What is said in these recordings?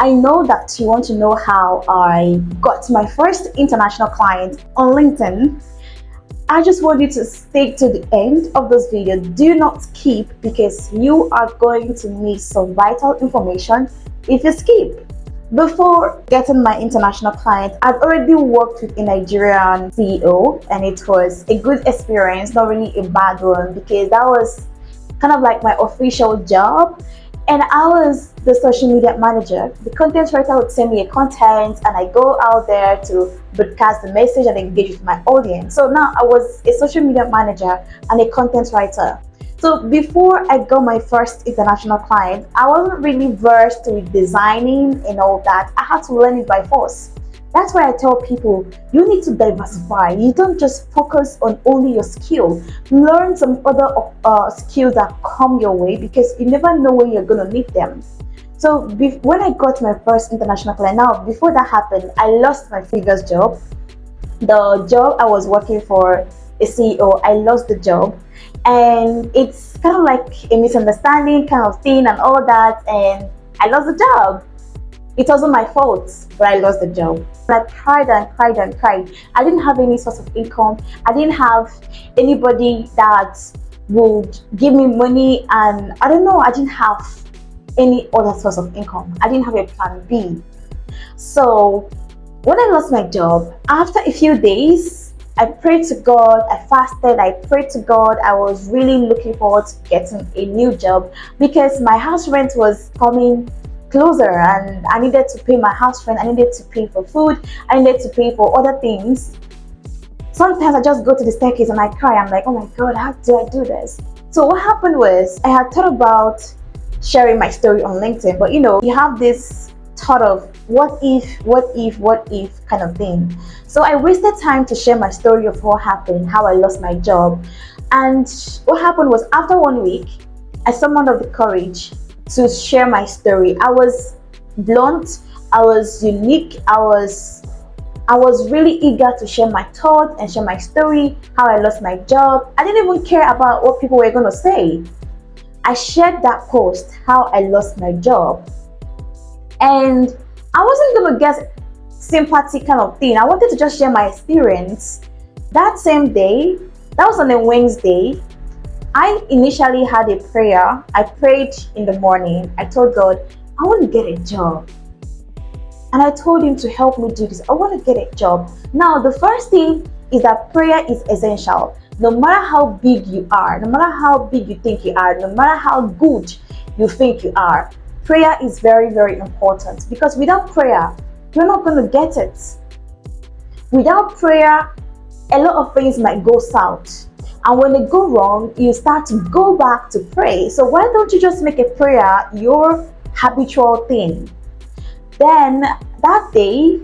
I know that you want to know how I got my first international client on LinkedIn. I just want you to stick to the end of this video. Do not skip, because you are going to miss some vital information if you skip. Before getting my international client, I'd already worked with a Nigerian CEO, and it was a good experience, not really a bad one, because that was kind of like my official job. And I was the social media manager. The content writer would send me a content, and I go out there to broadcast the message and engage with my audience. So now I was a social media manager and a content writer. So before I got my first international client, I wasn't really versed with designing and all that. I had to learn it by force. That's why I tell people, you need to diversify. You don't just focus on only your skill. Learn some other skills that come your way, because you never know when you're going to need them. So when I got my first international client, now before that happened, I lost my previous job. The job I was working for, a CEO, I lost the job. And it's kind of like a misunderstanding kind of thing and all that. And I lost the job. It wasn't my fault, but I lost the job. I cried and cried and cried. I didn't have any source of income. I didn't have anybody that would give me money, and I don't know, I didn't have any other source of income. I didn't have a plan B. So when I lost my job, after a few days, I prayed to God, I fasted, I prayed to God. I was really looking forward to getting a new job, because my house rent was coming closer, and I needed to pay my house rent, I needed to pay for food, I needed to pay for other things. Sometimes I just go to the staircase and I cry. I'm like, oh my God, how do I do this? So what happened was, I had thought about sharing my story on LinkedIn, but you have this thought of what if kind of thing. So I wasted time to share my story of what happened, how I lost my job. And what happened was, after 1 week, I summoned up the courage to share my story. I was blunt, I was unique, I was really eager to share my thoughts and share my story, how I lost my job. I didn't even care about what people were going to say. I shared that post, how I lost my job. And I wasn't going to get sympathy kind of thing. I wanted to just share my experience. That same day, that was on a Wednesday, I initially had a prayer. I prayed in the morning. I told God, I want to get a job. And I told him to help me do this. I want to get a job. Now, the first thing is that prayer is essential. No matter how big you are, no matter how big you think you are, no matter how good you think you are, prayer is very, very important. Because without prayer, you're not going to get it. Without prayer, a lot of things might go south. And when they go wrong, you start to go back to pray. So why don't you just make a prayer your habitual thing? Then that day,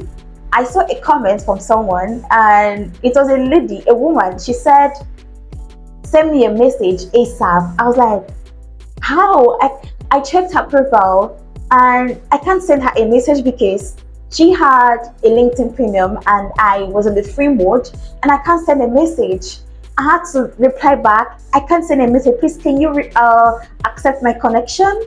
I saw a comment from someone, and it was a lady, a woman. She said, send me a message ASAP. I was like, how? I checked her profile, and I can't send her a message because she had a LinkedIn premium and I was in the free mode, and I can't send a message. I had to reply back, I can't send a message, please can you accept my connection?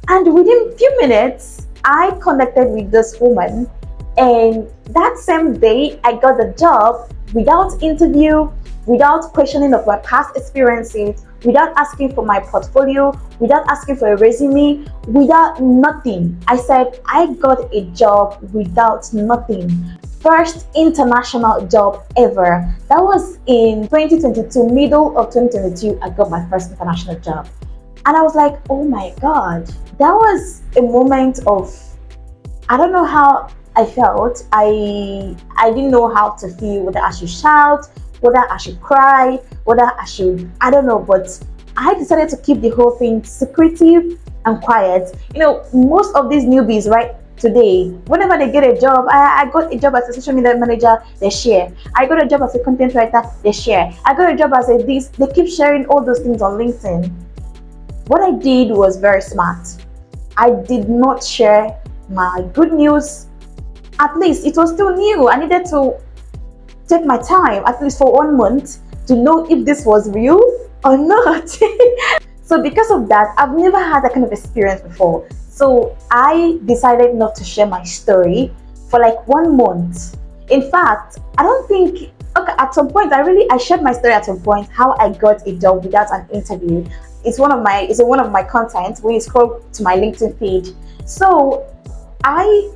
And within a few minutes, I connected with this woman, and that same day I got the job without interview, without questioning of my past experiences, without asking for my portfolio, without asking for a resume, without nothing. I said I got a job without nothing. First international job ever. That was in 2022, middle of 2022, I got my first international job. And I was like, oh my God, that was a moment of, I don't know how I felt. I didn't know how to feel, whether I should shout, whether I should cry, whether I should, I don't know, but I decided to keep the whole thing secretive and quiet. Most of these newbies, right, today, whenever they get a job, I got a job as a social media manager, they share. I got a job as a content writer, they share. I got a job as a this, they keep sharing all those things on LinkedIn. What I did was very smart. I did not share my good news. At least it was still new. I needed to take my time, at least for 1 month, to know if this was real or not. So because of that, I've never had that kind of experience before. So I decided not to share my story for like 1 month. In fact, I don't think, okay, at some point I shared my story at some point, how I got a job without an interview. It's one of my content when you scroll to my LinkedIn feed. So I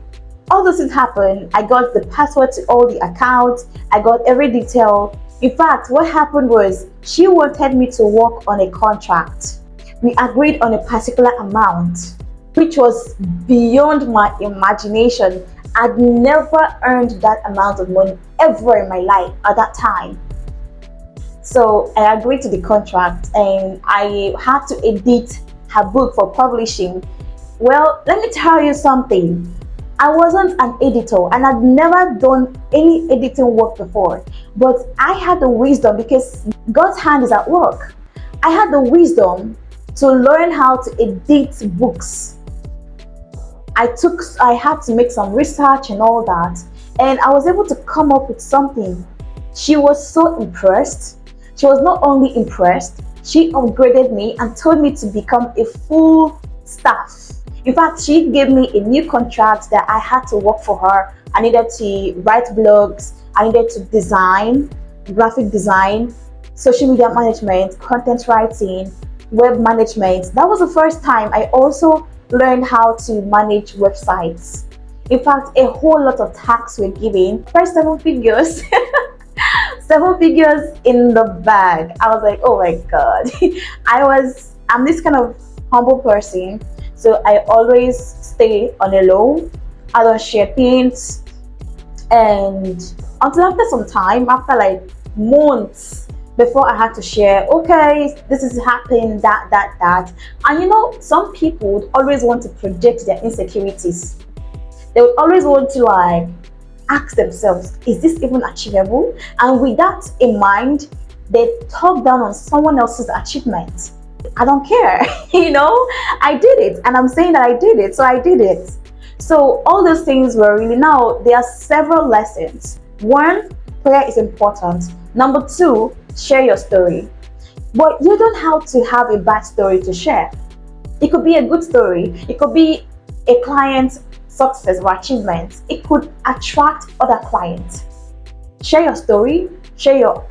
all those things happened. I got the password to all the accounts, I got every detail. In fact, what happened was she wanted me to work on a contract. We agreed on a particular amount, which was beyond my imagination. I'd never earned that amount of money ever in my life at that time. So I agreed to the contract and I had to edit her book for publishing. Well, let me tell you something. I wasn't an editor and I'd never done any editing work before, but I had the wisdom because God's hand is at work. I had the wisdom to learn how to edit books. I had to make some research and all that, and I was able to come up with something. She was so impressed. She was not only impressed, she upgraded me and told me to become a full staff. In fact, she gave me a new contract that I had to work for her. I needed to write blogs, I needed to design, graphic design, social media management, content writing, web management. That was the first time I also learned how to manage websites. In fact, a whole lot of tasks were given. First 7 figures. 7 figures in the bag. I was like, oh my god. I'm this kind of humble person, so I always stay on a low. I don't share things, and until after some time, after like months, before I had to share, okay, this is happening, that. And some people would always want to project their insecurities. They would always want to like ask themselves, is this even achievable? And with that in mind, they talk down on someone else's achievement. I don't care. I did it, and I'm saying that I did it, so I did it. So all those things were really, now there are several lessons. One, prayer is important. Number two, share your story. But you don't have to have a bad story to share. It could be a good story. It could be a client's success or achievement. It could attract other clients. Share your story, share your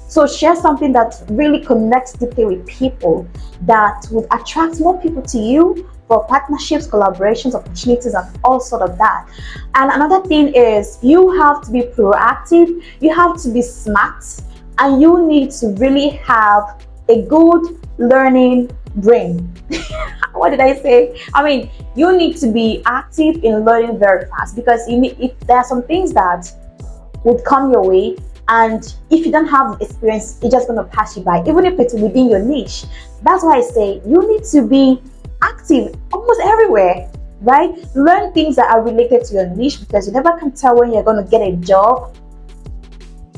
So share something that really connects deeply with people, that would attract more people to you for partnerships, collaborations, opportunities, and all sort of that. And another thing is, you have to be proactive, you have to be smart, and you need to really have a good learning brain. What did I say? I mean, you need to be active in learning very fast, because if there are some things that would come your way, and if you don't have the experience, it's just going to pass you by, even if it's within your niche. That's why I say you need to be active almost everywhere, right? Learn things that are related to your niche, because you never can tell when you're going to get a job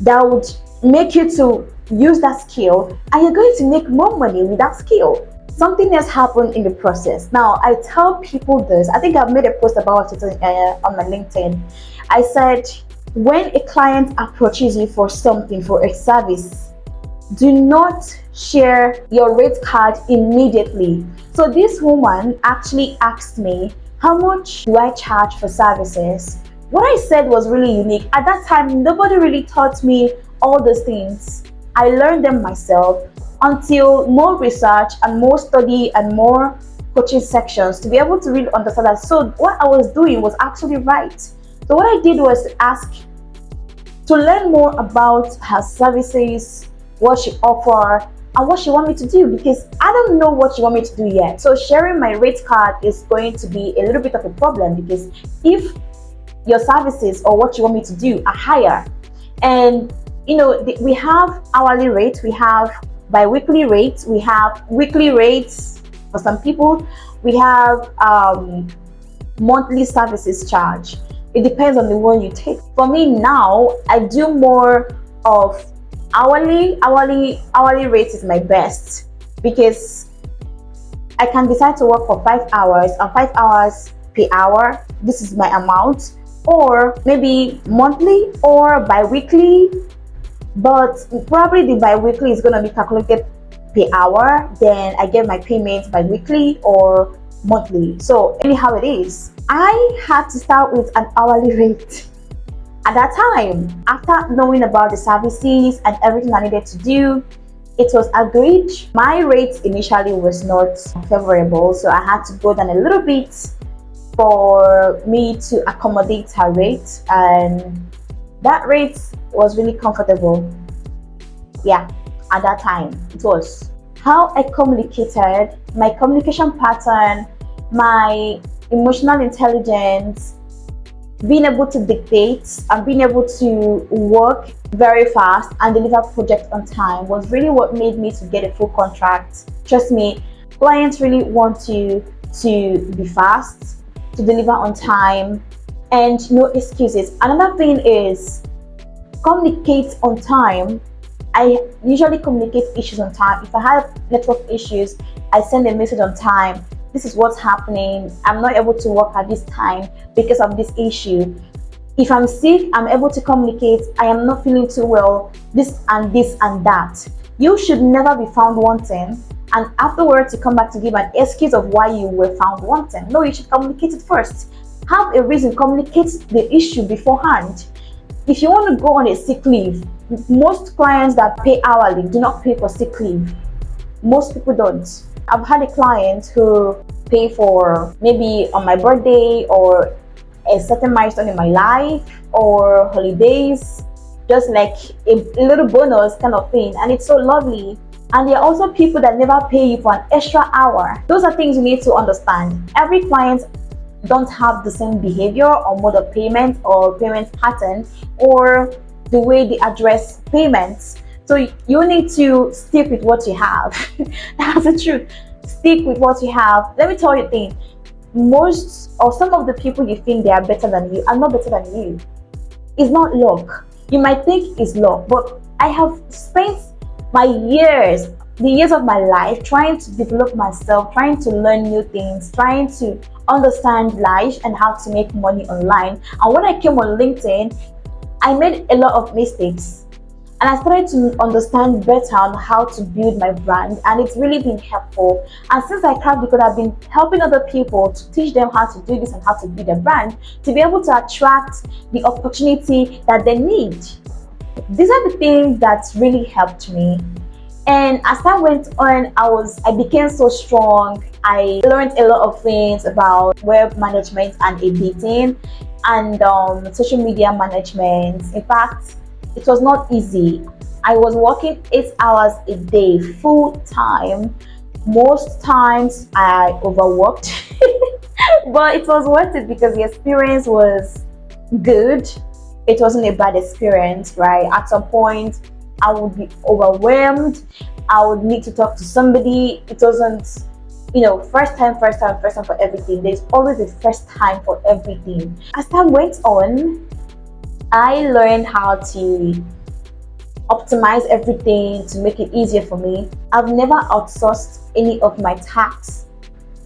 that would make you to use that skill, and you're going to make more money with that skill. Something else happened in the process. Now, I tell people this. I think I've made a post about it on my LinkedIn. I said, when a client approaches you for something, for a service, do not share your rate card immediately. So this woman actually asked me, how much do I charge for services? What I said was really unique. At that time, nobody really taught me all those things. I learned them myself until more research and more study and more coaching sections to be able to really understand that. So what I was doing was actually right. So what I did was to ask to learn more about her services, what she offers, and what she wants me to do, because I don't know what she wants me to do yet. So sharing my rate card is going to be a little bit of a problem, because if your services or what you want me to do are higher, and we have hourly rates, we have bi-weekly rates, we have weekly rates for some people, we have monthly services charge. It depends on the one you take. For me now, I do more of hourly rate is my best, because I can decide to work for 5 hours and 5 hours per hour. This is my amount, or maybe monthly or bi-weekly. But probably the bi-weekly is going to be calculated per hour. Then I get my payment bi-weekly or monthly. So anyhow it is, I had to start with an hourly rate. At that time, after knowing about the services and everything I needed to do, it was agreed. My rate initially was not favorable, so I had to go down a little bit for me to accommodate her rate, and that rate was really comfortable. Yeah, at that time it was. How I communicated, my communication pattern, my emotional intelligence, being able to dictate and being able to work very fast and deliver projects on time was really what made me to get a full contract. Trust me, clients really want you to be fast, to deliver on time, and no excuses. Another thing is communicate on time. I usually communicate issues on time. If I have network issues, I send a message on time. This is what's happening. I'm not able to work at this time because of this issue. If I'm sick, I'm able to communicate. I am not feeling too well. This and this and that. You should never be found wanting, and afterwards you come back to give an excuse of why you were found wanting. No, you should communicate it first. Have a reason. Communicate the issue beforehand. If you want to go on a sick leave, most clients that pay hourly do not pay for sick leave. Most people don't. I've had a client who pay for maybe on my birthday or a certain milestone in my life or holidays, just like a little bonus kind of thing, and it's so lovely. And there are also people that never pay you for an extra hour. Those are things you need to understand. Every client don't have the same behavior or mode of payment or payment pattern or the way they address payments. So you need to stick with what you have. That's the truth. Stick with what you have. Let me tell you a thing. Most or some of the people you think they are better than you are not better than you. It's not luck. You might think it's luck, but I have spent my years, the years of my life, trying to develop myself, trying to learn new things, trying to understand life and how to make money online. And when I came on LinkedIn, I made a lot of mistakes. And I started to understand better on how to build my brand, and it's really been helpful. And since I cracked, because I've been helping other people to teach them how to do this and how to build a brand, to be able to attract the opportunity that they need. These are the things that really helped me. And as time went on, I became so strong. I learned a lot of things about web management and editing and social media management. In fact, it was not easy. I was working 8 hours a day, full time. Most times I overworked, but it was worth it because the experience was good. It wasn't a bad experience, right? At some point, I would be overwhelmed. I would need to talk to somebody. It wasn't, first time for everything. There's always a first time for everything. As time went on, I learned how to optimize everything to make it easier for me. I've never outsourced any of my tasks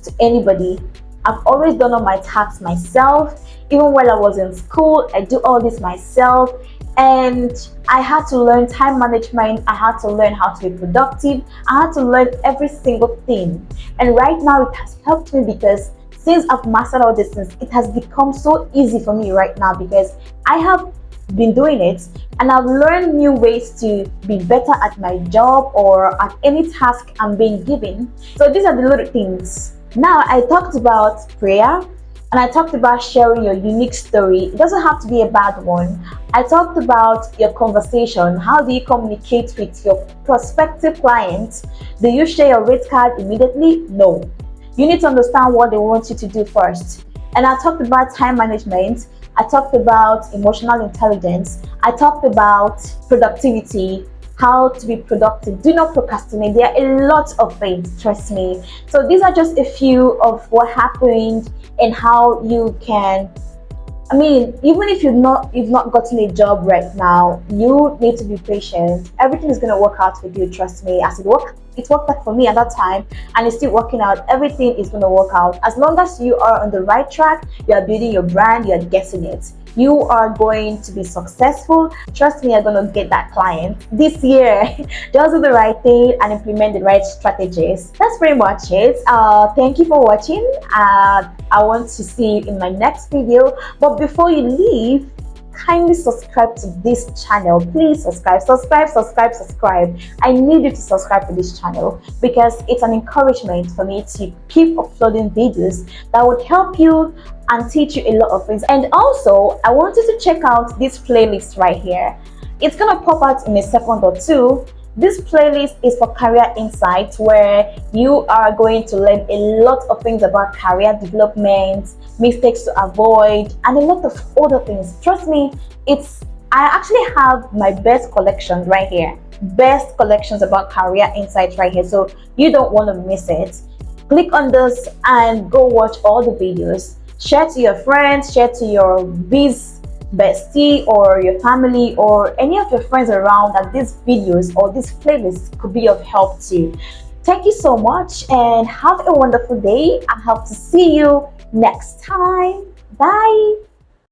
to anybody. I've always done all my tasks myself. Even while I was in school, I do all this myself. And I had to learn time management. I had to learn how to be productive. I had to learn every single thing. And right now it has helped me because since I've mastered all these things, it has become so easy for me right now because I have been doing it and I've learned new ways to be better at my job or at any task I'm being given. So these are the little things. Now I talked about prayer and I talked about sharing your unique story. It doesn't have to be a bad one. I talked about your conversation. How do you communicate with your prospective clients? Do you share your rate card immediately? No. You need to understand what they want you to do first. And I talked about time management. I talked about emotional intelligence. I talked about productivity, how to be productive. Do not procrastinate. There are a lot of things, trust me. So these are just a few of what happened and how you can, even if you've not gotten a job right now, you need to be patient. Everything is going to work out for you, trust me. As it worked out for me at that time and it's still working out. Everything is going to work out. As long as you are on the right track, you are building your brand, you are getting it. You are going to be successful. Trust me, you're going to get that client this year. Just do the right thing and implement the right strategies. That's pretty much it. Thank you for watching. I want to see you in my next video. But before you leave, kindly subscribe to this channel. Please subscribe. I need you to subscribe to this channel because it's an encouragement for me to keep uploading videos that would help you and teach you a lot of things. And also, I want you to check out this playlist right here. It's gonna pop out in a second or two. This playlist is for career insights, where you are going to learn a lot of things about career development, mistakes to avoid, and a lot of other things. Trust me, I actually have my best collection right here. Best collections about career insights right here. So you don't want to miss it. Click on this and go watch all the videos. Share to your friends, share to your bestie or your family or any of your friends around that these videos or this playlist could be of help to. Thank you so much and have a wonderful day. I hope to see you next time. Bye.